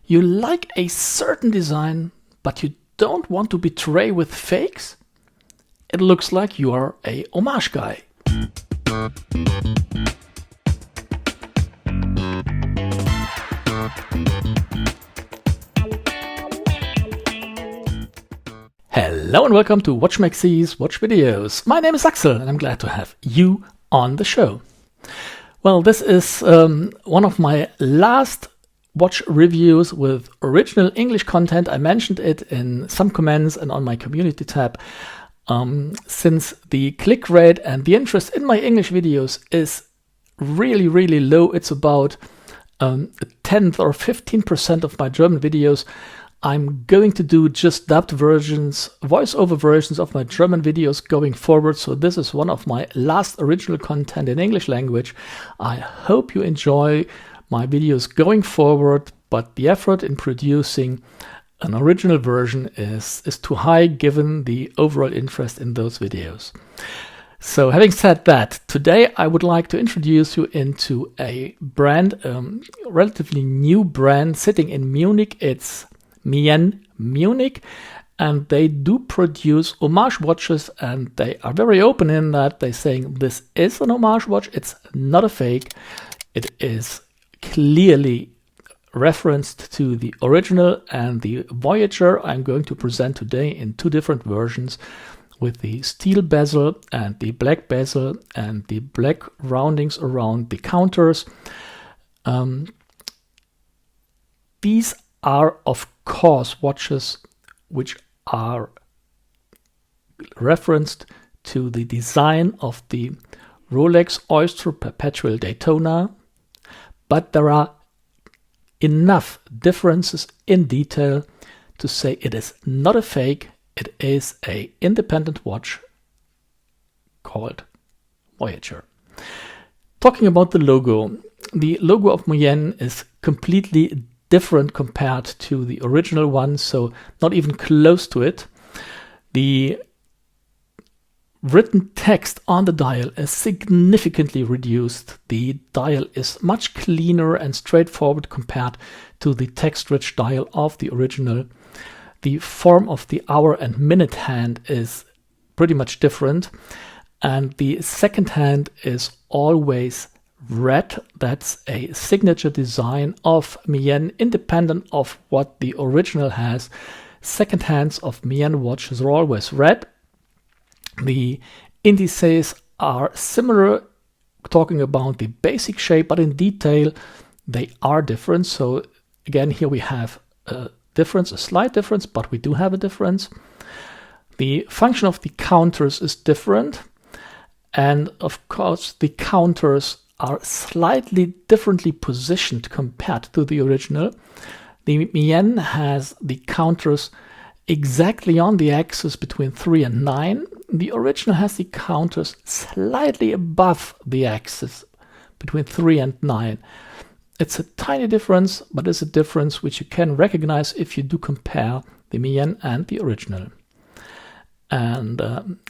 You like a certain design, but you don't want to betray with fakes? It looks like you are a homage guy. Hello and welcome to Watch Maxie's Watch Videos. My name is Axel and I'm glad to have you on the show. Well, this is one of my last watch reviews with original English content. I mentioned it in some comments and on my community tab. Since the click rate and the interest in my English videos is really low, it's about a 10th or 15% of my German videos. I'm going to do just dubbed versions, voiceover versions of my German videos going forward. So this is one of my last original content in English language. I hope you enjoy my videos going forward, but the effort in producing an original version is too high given the overall interest in those videos. So having said that, today I would like to introduce you into a brand, relatively new brand sitting in Munich. It's Miyen Munich, and they do produce homage watches, and they are very open in that they're saying this is an homage watch, it's not a fake, it is clearly referenced to the original and the Voyager I'm going to present today in two different versions, with the steel bezel and the black bezel and the black roundings around the counters. These are of course watches which are referenced to the design of the Rolex Oyster Perpetual Daytona, but there are enough differences in detail to say it is not a fake, it is an independent watch called Voyager. Talking about the logo of Miyen is completely different compared to the original one, so not even close to it. The written text on the dial is significantly reduced. The dial is much cleaner and straightforward compared to the text-rich dial of the original. The form of the hour and minute hand is pretty much different, and the second hand is always red. That's a signature design of Miyen, independent of what the original has. Second hands of Miyen watches are always red. The indices are similar, talking about the basic shape, but in detail they are different. So again, here we have a difference, a slight difference, but we do have a difference. The function of the counters is different, and of course the counters are slightly differently positioned compared to the original. The Miyen has the counters exactly on the axis between 3 and 9. The original has the counters slightly above the axis between 3 and 9. It's a tiny difference, but it's a difference which you can recognize if you do compare the Miyen and the original. And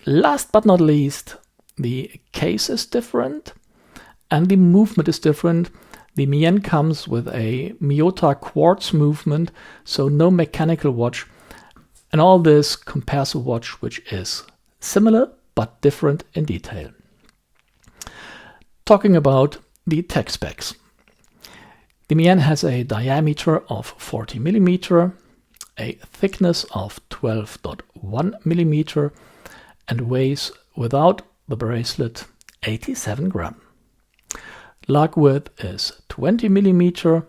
last but not least, the case is different and the movement is different. The Miyen comes with a Miyota quartz movement, so no mechanical watch. And all this compares a watch which is similar but different in detail. Talking about the tech specs. The Miyen has a diameter of 40 mm, a thickness of 12.1 mm, and weighs, without the bracelet, 87 grams. Lug width is 20 mm,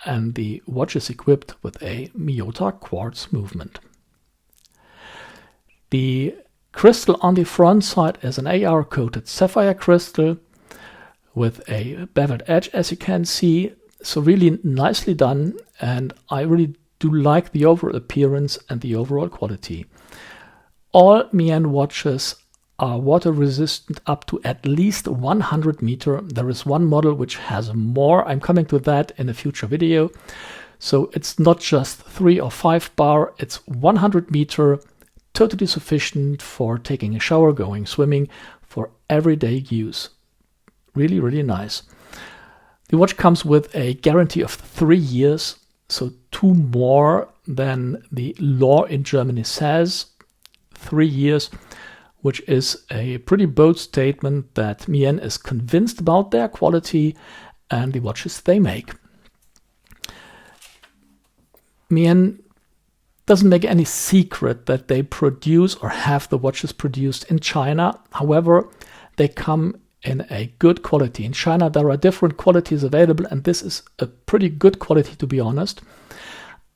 and the watch is equipped with a Miyota quartz movement. The crystal on the front side is an AR-coated sapphire crystal with a beveled edge, as you can see. So really nicely done, and I really do like the overall appearance and the overall quality. All Miyen watches are water resistant up to at least 100 meter. There is one model which has more. I'm coming to that in a future video. So it's not just 3 or 5 bar, it's 100 meter, totally sufficient for taking a shower, going swimming, for everyday use. Really nice. The watch comes with a guarantee of 3 years, so 2 more than the law in Germany says, 3 years, which is a pretty bold statement that Miyen is convinced about their quality and the watches they make. Miyen doesn't make any secret that they produce or have the watches produced in China. However, they come in a good quality. In China, there are different qualities available, and this is a pretty good quality, to be honest.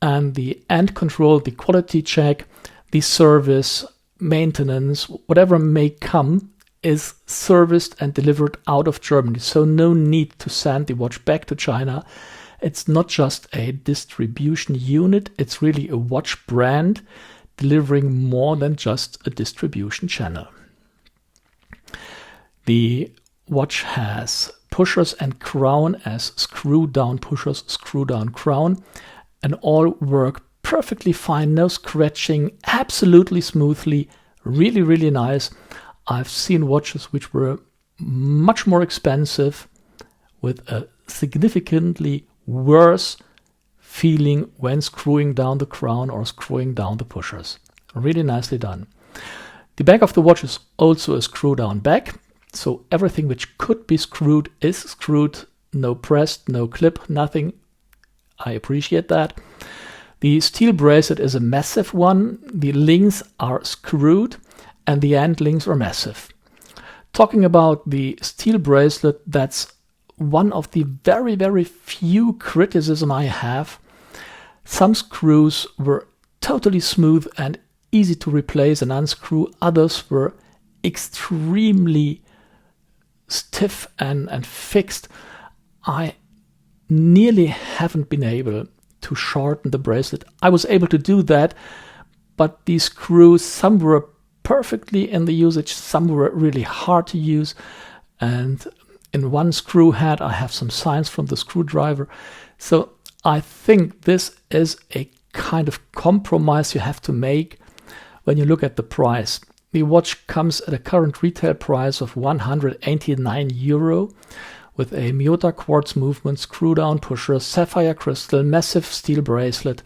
And the end control, the quality check, the service, maintenance, whatever may come, is serviced and delivered out of Germany. So no need to send the watch back to China. It's not just a distribution unit, it's really a watch brand delivering more than just a distribution channel. The watch has pushers and crown as screw down pushers, screw down crown, and all work perfectly fine, no scratching, absolutely smoothly, really, really nice. I've seen watches which were much more expensive with a significantly worse feeling when screwing down the crown or screwing down the pushers. Really nicely done. The back of the watch is also a screw down back, so everything which could be screwed is screwed, no pressed, no clip, nothing. I appreciate that. The steel bracelet is a massive one. The links are screwed and the end links are massive. Talking about the steel bracelet, that's one of the very, very few criticism I have. Some screws were totally smooth and easy to replace and unscrew. Others were extremely stiff and fixed. I nearly haven't been able to shorten the bracelet. I was able to do that, but these screws, some were perfectly in the usage, some were really hard to use, and in one screw head I have some signs from the screwdriver. So I think this is a kind of compromise you have to make when you look at the price. The watch comes at a current retail price of 189 euro with a Miyota quartz movement, screw down pusher, sapphire crystal, massive steel bracelet.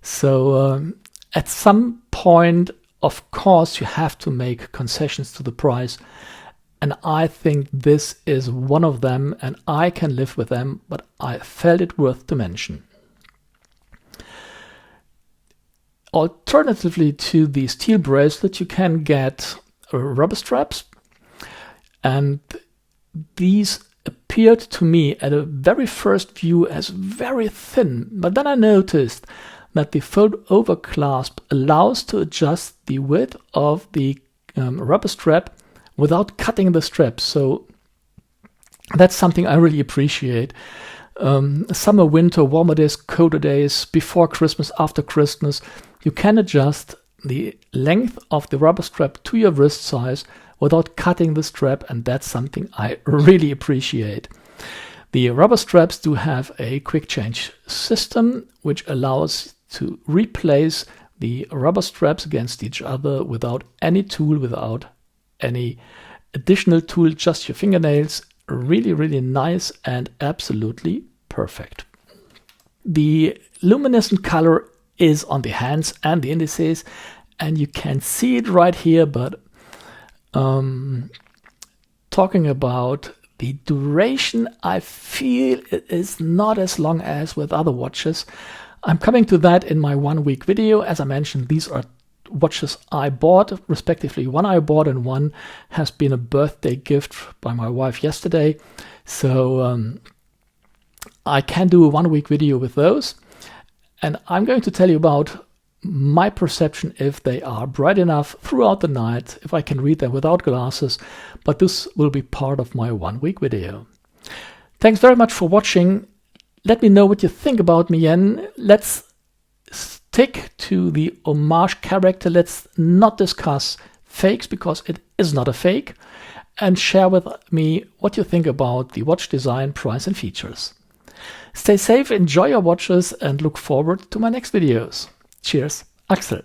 So at some point, of course, you have to make concessions to the price. And I think this is one of them, and I can live with them, but I felt it worth to mention. Alternatively to the steel bracelet, you can get rubber straps, and these appeared to me at a very first view as very thin, but then I noticed that the fold over clasp allows to adjust the width of the rubber strap without cutting the strap. So that's something I really appreciate. Summer, winter, warmer days, colder days, before Christmas, after Christmas, you can adjust the length of the rubber strap to your wrist size without cutting the strap, and that's something I really appreciate. The rubber straps do have a quick change system, which allows to replace the rubber straps against each other without any tool, without any additional tool, just your fingernails. Really, really nice and absolutely perfect. The luminescent color is on the hands and the indices, and you can see it right here, but talking about the duration, I feel it is not as long as with other watches. I'm coming to that in my 1 week video. As I mentioned, these are watches I bought, respectively. One I bought and one has been a birthday gift by my wife yesterday. So I can do a 1 week video with those. And I'm going to tell you about my perception if they are bright enough throughout the night, if I can read them without glasses, but this will be part of my 1 week video. Thanks very much for watching. Let me know what you think about Miyen. Let's stick to the homage character. Let's not discuss fakes because it is not a fake, and share with me what you think about the watch design, price and features. Stay safe, enjoy your watches, and look forward to my next videos. Cheers, Axel.